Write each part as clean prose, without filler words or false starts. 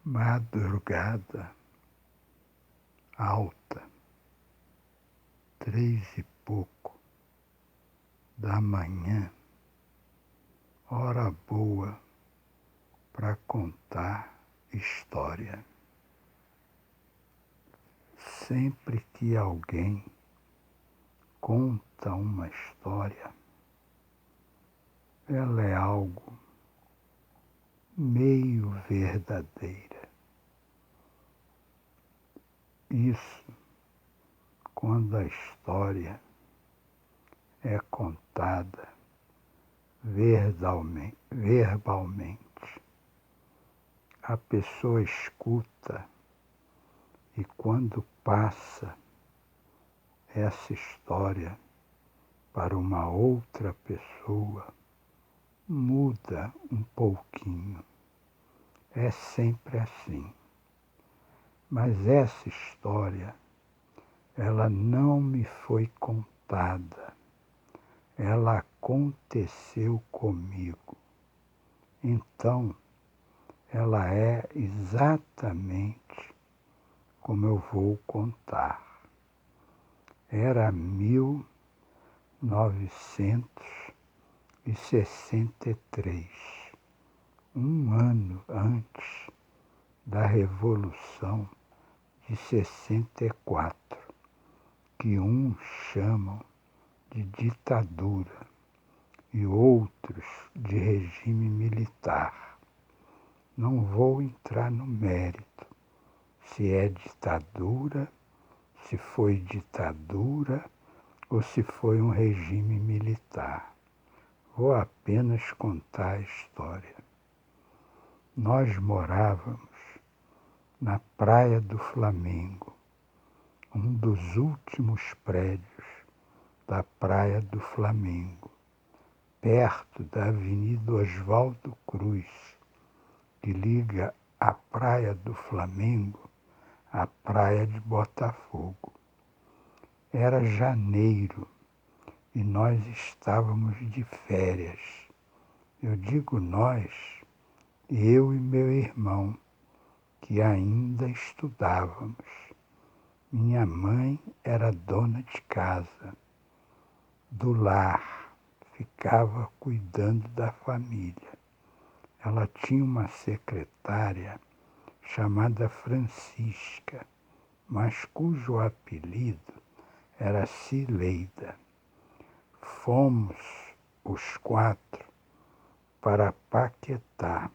Madrugada alta, 3:pouco da manhã, hora boa para contar história. Sempre que alguém conta uma história, ela é algo meio verdadeira. Isso quando a história é contada verbalmente. A pessoa escuta e quando passa essa história para uma outra pessoa, muda um pouquinho. É sempre assim. Mas essa história, ela não me foi contada. Ela aconteceu comigo. Então, ela é exatamente como eu vou contar. Era 1963, um ano antes da Revolução de 64, que uns chamam de ditadura e outros de regime militar. Não vou entrar no mérito se é ditadura, se foi ditadura ou se foi um regime militar. Vou apenas contar a história. Nós morávamos na Praia do Flamengo, um dos últimos prédios da Praia do Flamengo, perto da Avenida Oswaldo Cruz, que liga a Praia do Flamengo à Praia de Botafogo. Era janeiro e nós estávamos de férias. Eu digo nós, eu e meu irmão, que ainda estudávamos. Minha mãe era dona de casa, do lar, ficava cuidando da família. Ela tinha uma secretária chamada Francisca, mas cujo apelido era Cileida. Fomos os 4 para Paquetá.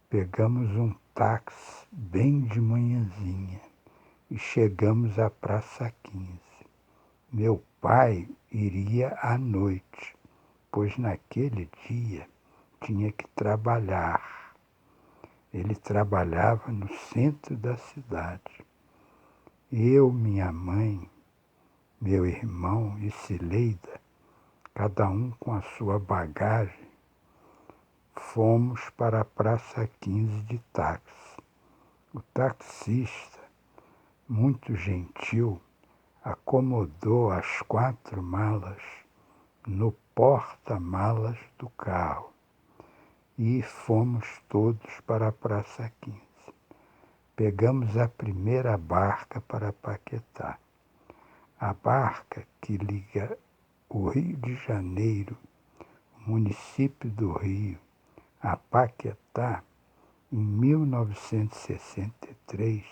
Pegamos um táxi bem de manhãzinha e chegamos à Praça 15. Meu pai iria à noite, pois naquele dia tinha que trabalhar. Ele trabalhava no centro da cidade. Eu, minha mãe, meu irmão e Cileida, cada um com a sua bagagem, fomos para a Praça 15 de táxi. O taxista, muito gentil, acomodou as 4 malas no porta-malas do carro e fomos todos para a Praça 15. Pegamos a primeira barca para Paquetá. A barca que liga o Rio de Janeiro, o município do Rio, a Paquetá, em 1963,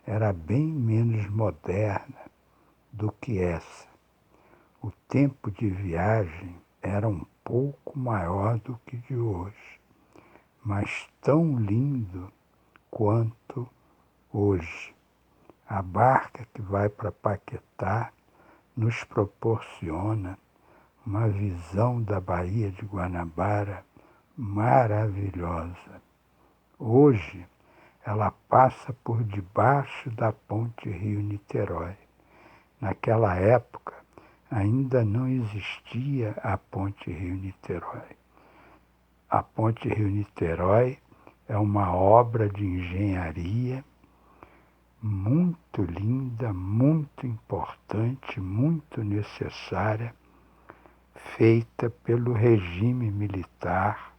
era bem menos moderna do que essa. O tempo de viagem era um pouco maior do que de hoje, mas tão lindo quanto hoje. A barca que vai para Paquetá nos proporciona uma visão da Baía de Guanabara maravilhosa. Hoje, ela passa por debaixo da Ponte Rio-Niterói. Naquela época, ainda não existia a Ponte Rio-Niterói. A Ponte Rio-Niterói é uma obra de engenharia muito linda, muito importante, muito necessária, feita pelo regime militar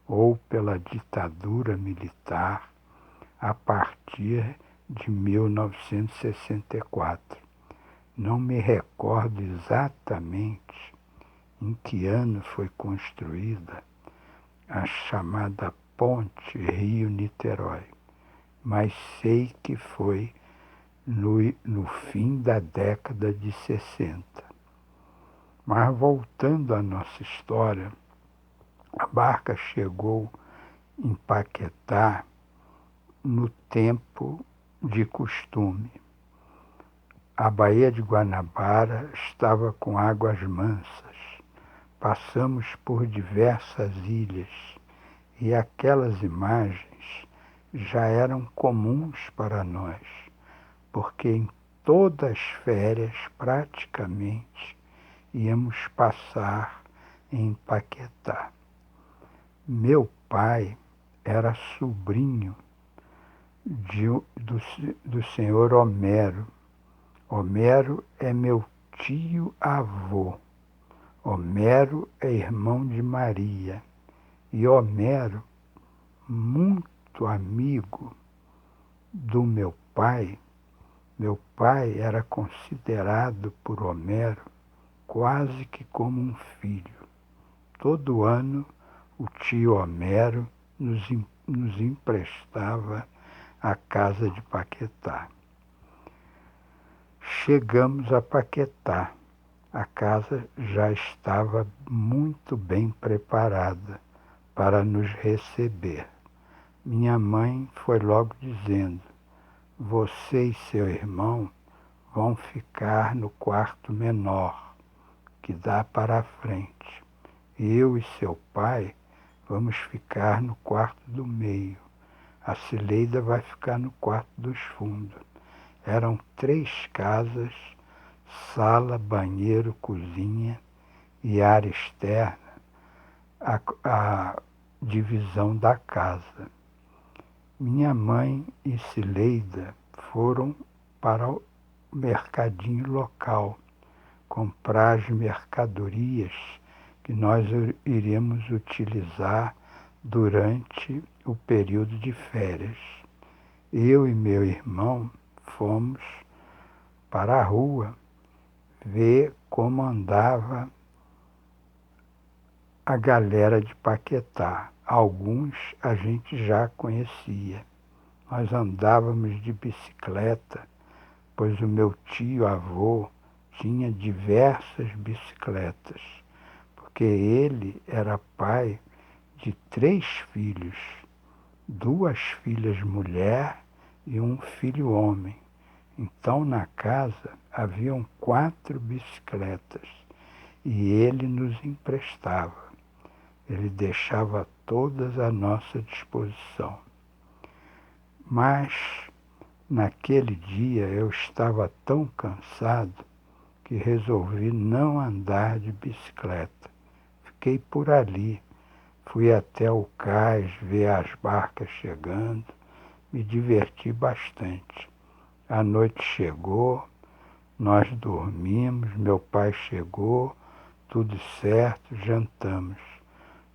ou pela ditadura militar a partir de 1964. Não me recordo exatamente em que ano foi construída a chamada Ponte Rio-Niterói, mas sei que foi no fim da década de 60. Mas voltando à nossa história, a barca chegou em Paquetá no tempo de costume. A Baía de Guanabara estava com águas mansas. Passamos por diversas ilhas e aquelas imagens já eram comuns para nós, porque em todas as férias, praticamente, íamos passar em Paquetá. Meu pai era sobrinho do senhor Homero. Homero é meu tio-avô. Homero é irmão de Maria. E Homero, muito amigo do meu pai era considerado por Homero quase que como um filho. Todo ano o tio Homero nos emprestava a casa de Paquetá. Chegamos a Paquetá. A casa já estava muito bem preparada para nos receber. Minha mãe foi logo dizendo: você e seu irmão vão ficar no quarto menor, que dá para a frente. Eu e seu pai vamos ficar no quarto do meio. A Cileida vai ficar no quarto dos fundos. Eram 3 casas, sala, banheiro, cozinha e área externa, a divisão da casa. Minha mãe e Cileida foram para o mercadinho local comprar as mercadorias que nós iríamos utilizar durante o período de férias. Eu e meu irmão fomos para a rua ver como andava a galera de Paquetá. Alguns a gente já conhecia. Nós andávamos de bicicleta, pois o meu tio-avô tinha diversas bicicletas, porque ele era pai de 3 filhos, 2 filhas mulher e um filho homem. Então, na casa, haviam 4 bicicletas e ele nos emprestava. Ele deixava todas à nossa disposição. Mas, naquele dia, eu estava tão cansado que resolvi não andar de bicicleta. Fiquei por ali. Fui até o cais ver as barcas chegando. Me diverti bastante. A noite chegou, nós dormimos, meu pai chegou, tudo certo, jantamos.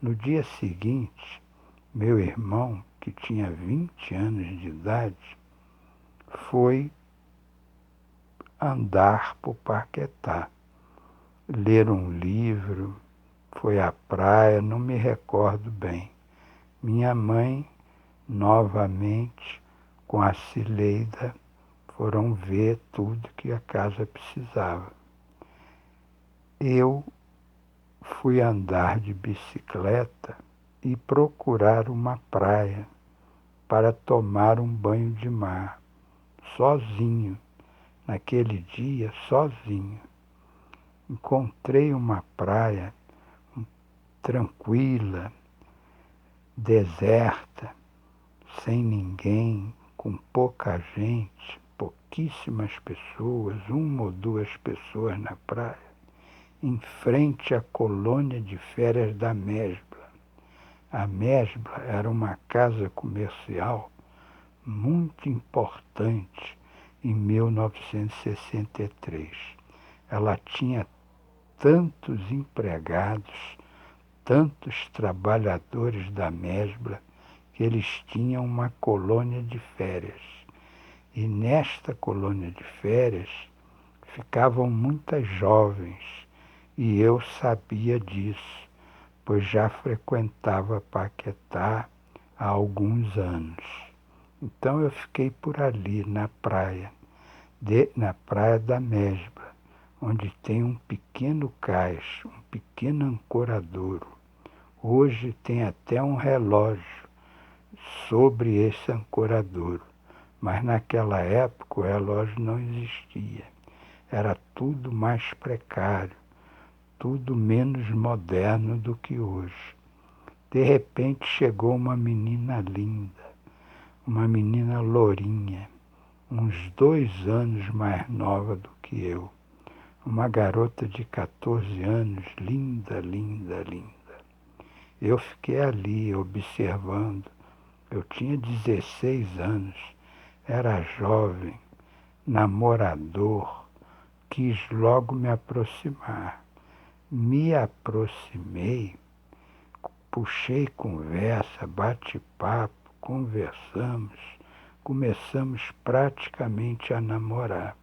No dia seguinte, meu irmão, que tinha 20 anos de idade, foi andar por Paquetá, ler um livro, foi à praia, não me recordo bem. Minha mãe, novamente, com a Cileida, foram ver tudo que a casa precisava. Eu fui andar de bicicleta e procurar uma praia para tomar um banho de mar, sozinho, naquele dia, sozinho. Encontrei uma praia tranquila, deserta, sem ninguém, com pouca gente, pouquíssimas pessoas, 1 ou 2 pessoas na praia, em frente à colônia de férias da Mesbla. A Mesbla era uma casa comercial muito importante em 1963. Ela tinha tantos empregados, tantos trabalhadores da Mesbla, que eles tinham uma colônia de férias. E nesta colônia de férias ficavam muitas jovens, e eu sabia disso, pois já frequentava Paquetá há alguns anos. Então eu fiquei por ali, na praia da Mesbla, onde tem um pequeno cais, um pequeno ancoradouro. Hoje tem até um relógio sobre esse ancoradouro, mas naquela época o relógio não existia. Era tudo mais precário, tudo menos moderno do que hoje. De repente chegou uma menina linda, uma menina lourinha, uns 2 anos mais nova do que eu. Uma garota de 14 anos, linda, linda, linda. Eu fiquei ali observando. Eu tinha 16 anos, era jovem, namorador, quis logo me aproximar. Me aproximei, puxei conversa, bate-papo, conversamos, começamos praticamente a namorar.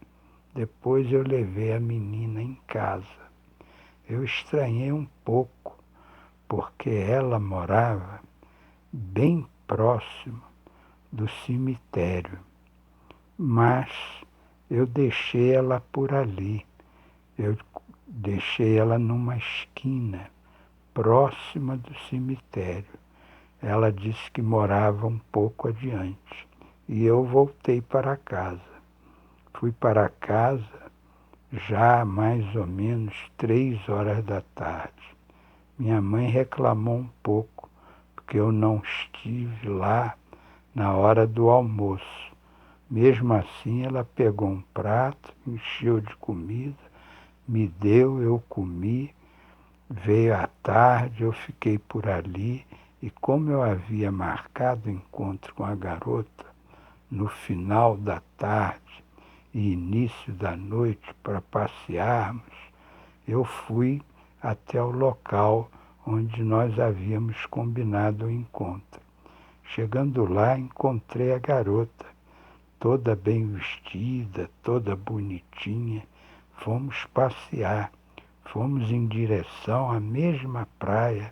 Depois eu levei a menina em casa. Eu estranhei um pouco, porque ela morava bem próximo do cemitério, mas eu deixei ela por ali. Eu deixei ela numa esquina, próxima do cemitério. Ela disse que morava um pouco adiante. E eu voltei para casa. Fui para casa já mais ou menos 3 horas da tarde. Minha mãe reclamou um pouco, porque eu não estive lá na hora do almoço. Mesmo assim, ela pegou um prato, encheu de comida, me deu, eu comi. Veio à tarde, eu fiquei por ali, e como eu havia marcado o encontro com a garota no final da tarde e início da noite para passearmos, eu fui até o local onde nós havíamos combinado o encontro. Chegando lá, encontrei a garota, toda bem vestida, toda bonitinha. Fomos passear. Fomos em direção à mesma praia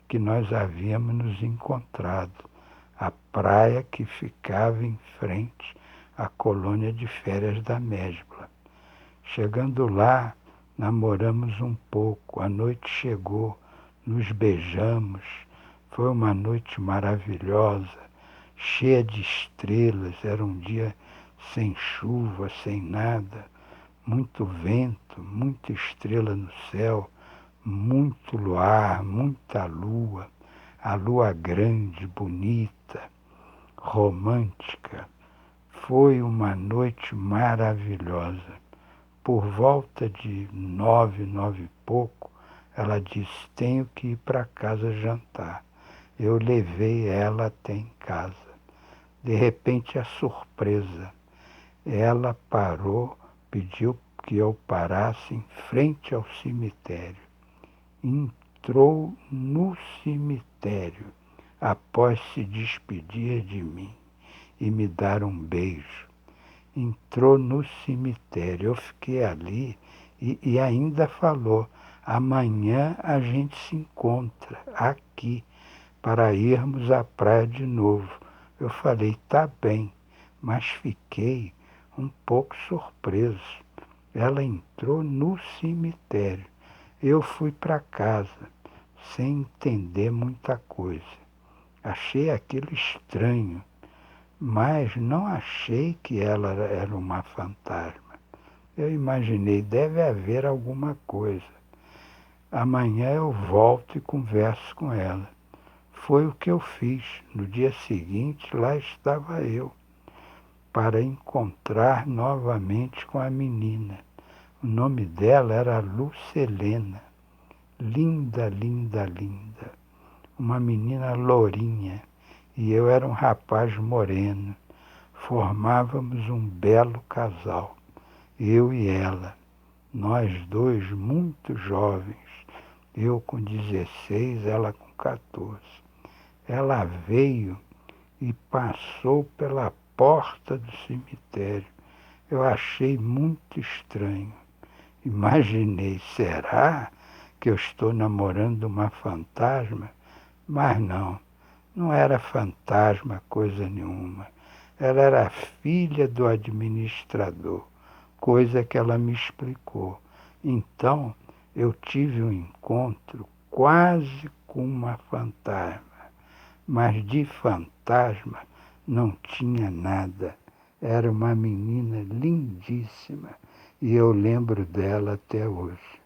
que nós havíamos nos encontrado, a praia que ficava em frente à colônia de férias da Mesbla. Chegando lá, namoramos um pouco, a noite chegou, nos beijamos, foi uma noite maravilhosa, cheia de estrelas, era um dia sem chuva, sem nada, muito vento, muita estrela no céu, muito luar, muita lua, a lua grande, bonita, romântica. Foi uma noite maravilhosa. Por volta de 9 e pouco, ela disse, tenho que ir para casa jantar. Eu levei ela até em casa. De repente, a surpresa. Ela parou, pediu que eu parasse em frente ao cemitério. Entrou no cemitério após se despedir de mim e me dar um beijo. Entrou no cemitério. Eu fiquei ali e ainda falou, amanhã a gente se encontra aqui para irmos à praia de novo. Eu falei, tá bem, mas fiquei um pouco surpreso. Ela entrou no cemitério. Eu fui para casa, sem entender muita coisa. Achei aquilo estranho, mas não achei que ela era uma fantasma. Eu imaginei, deve haver alguma coisa. Amanhã eu volto e converso com ela. Foi o que eu fiz. No dia seguinte, lá estava eu, para encontrar novamente com a menina. O nome dela era Lucelena. Linda, linda, linda. Uma menina lourinha. E eu era um rapaz moreno. Formávamos um belo casal. Eu e ela. Nós dois muito jovens. Eu com 16, ela com 14. Ela veio e passou pela porta do cemitério. Eu achei muito estranho. Imaginei, será que eu estou namorando uma fantasma? Mas não, não era fantasma coisa nenhuma. Ela era filha do administrador, coisa que ela me explicou. Então, eu tive um encontro quase com uma fantasma, mas de fantasma não tinha nada. Era uma menina lindíssima e eu lembro dela até hoje.